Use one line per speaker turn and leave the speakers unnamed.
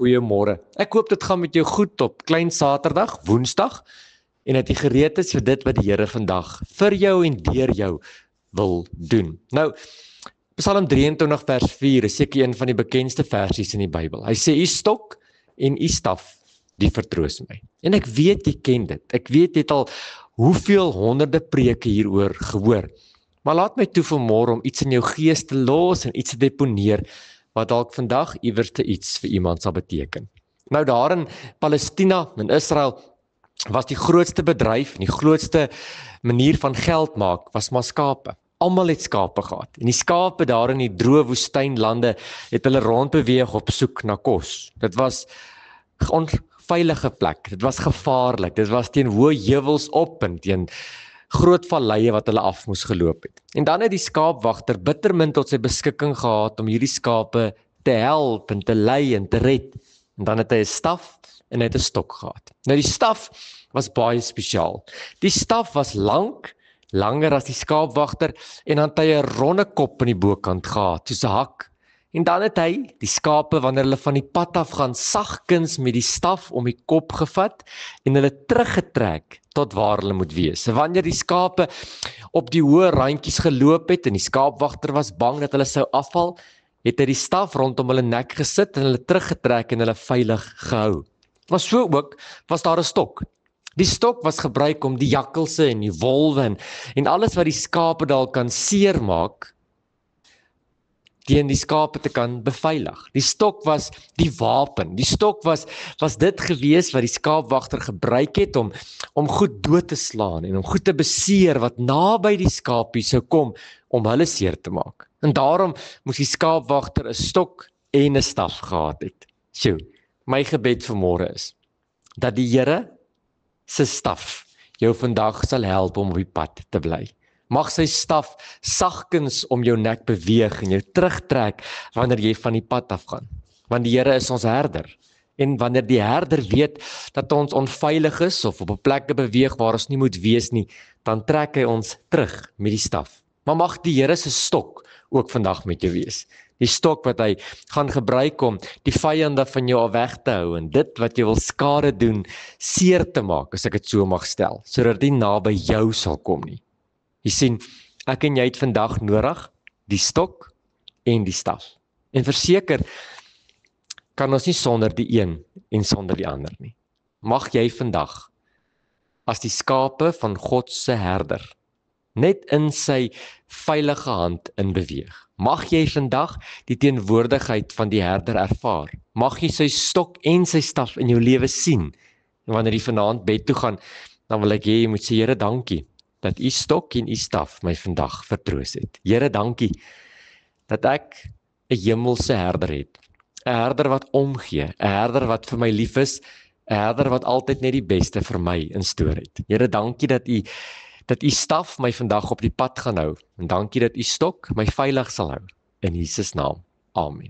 Goeiemôre. Ek hoop dit gaan met jou goed op klein Saterdag, Woensdag, en dat jy gereed is vir dit wat die Here vandag vir jou en deur jou wil doen. Nou, Psalm 23 vers 4 is seker een van die bekendste versies in die Bybel. Hy sê, "U stok en u staf, die vertroos my." En ek weet jy ken dit. Ek weet jy het al hoeveel honderde preke hieroor gehoor. Maar laat my toe vanmôre om iets in jou gees te los en iets te deponeer wat dalk vandag iewers te iets vir iemand sal beteken. Nou daar in Palestina, in Israel, was die grootste bedryf en die grootste manier van geld maak, was maar skape. Almal het skape gehad. En die skape daar in die droë woestynlande het hulle rondbeweeg op soek na kos. Dit was 'n onveilige plek. Dit was gevaarlik. Dit was teen hoë heuwels op en teen groot valleie wat hulle af moes geloop het. En dan het die skaapwagter bittermin tot sy beskikking gehad om hierdie skape te help en te lei en te red. En dan het hy 'n staf en hy het 'n stok gehad. Nou die staf was baie spesiaal. Die staf was langer as die skaapwagter en dan het hy 'n ronde kop aan die bokant gehad, soos 'n hak. En dan het hy die skape wanneer hulle van die pad af gaan sagkens met die staf om die kop gevat en hulle teruggetrek tot waar hulle moet wees. Wanneer die skape op die hoë randjies geloop het en die skaapwagter was bang dat hulle sou afval, het hy die staf rondom hulle nek gesit en hulle teruggetrek en hulle veilig gehou. Maar so ook was daar 'n stok. Die stok was gebruik om die jakkalse en die wolwe en alles wat die skape dalk kan seermaak, teen die skape te kan beveilig. Die stok was die wapen. Die stok was dit gewees wat die skaapwagter gebruik het om goed dood te slaan en om goed te beseer wat naby die skapie sou kom om hulle seer te maak. En daarom moes die skaapwagter 'n stok en 'n staf gehad het. Sjoe, my gebed vanmôre is dat die Here se staf jou vandag sal help om op die pad te bly. Mag sy staf sagkens om jou nek beweeg en jou terugtrek wanneer jy van die pad af gaan. Want die Here is ons herder. En wanneer die herder weet dat ons onveilig is of op 'n plek beweeg waar ons nie moet wees nie, dan trek hy ons terug met die staf. Maar mag die Here se stok ook vandag met jou wees. Die stok wat hy gaan gebruik om die vyande van jou af weg te hou en dit wat jy wil skade doen, seer te maak, as ek dit so mag stel, sodat dit nie naby jou sal kom nie. Jy sien, ek en jy het vandag nodig die stok en die staf. En verseker kan ons nie sonder die een en sonder die ander nie. Mag jy vandag as die skape van God se herder net in sy veilige hand in beweeg. Mag jy vandag die teenwoordigheid van die herder ervaar. Mag jy sy stok en sy staf in jou lewe sien. En wanneer jy vanaand bed toe gaan, dan wil ek hê jy moet sê, Here, dankie dat u stok en u staf my vandag vertroos het. Here, dankie dat ek 'n hemelse herder het. 'n Herder wat omgee, 'n herder wat vir my lief is, 'n herder wat altyd net die beste vir my in store het. Here, dankie dat u staf my vandag op die pad gaan hou. En dankie dat u stok my veilig sal hou. In Jesus naam. Amen.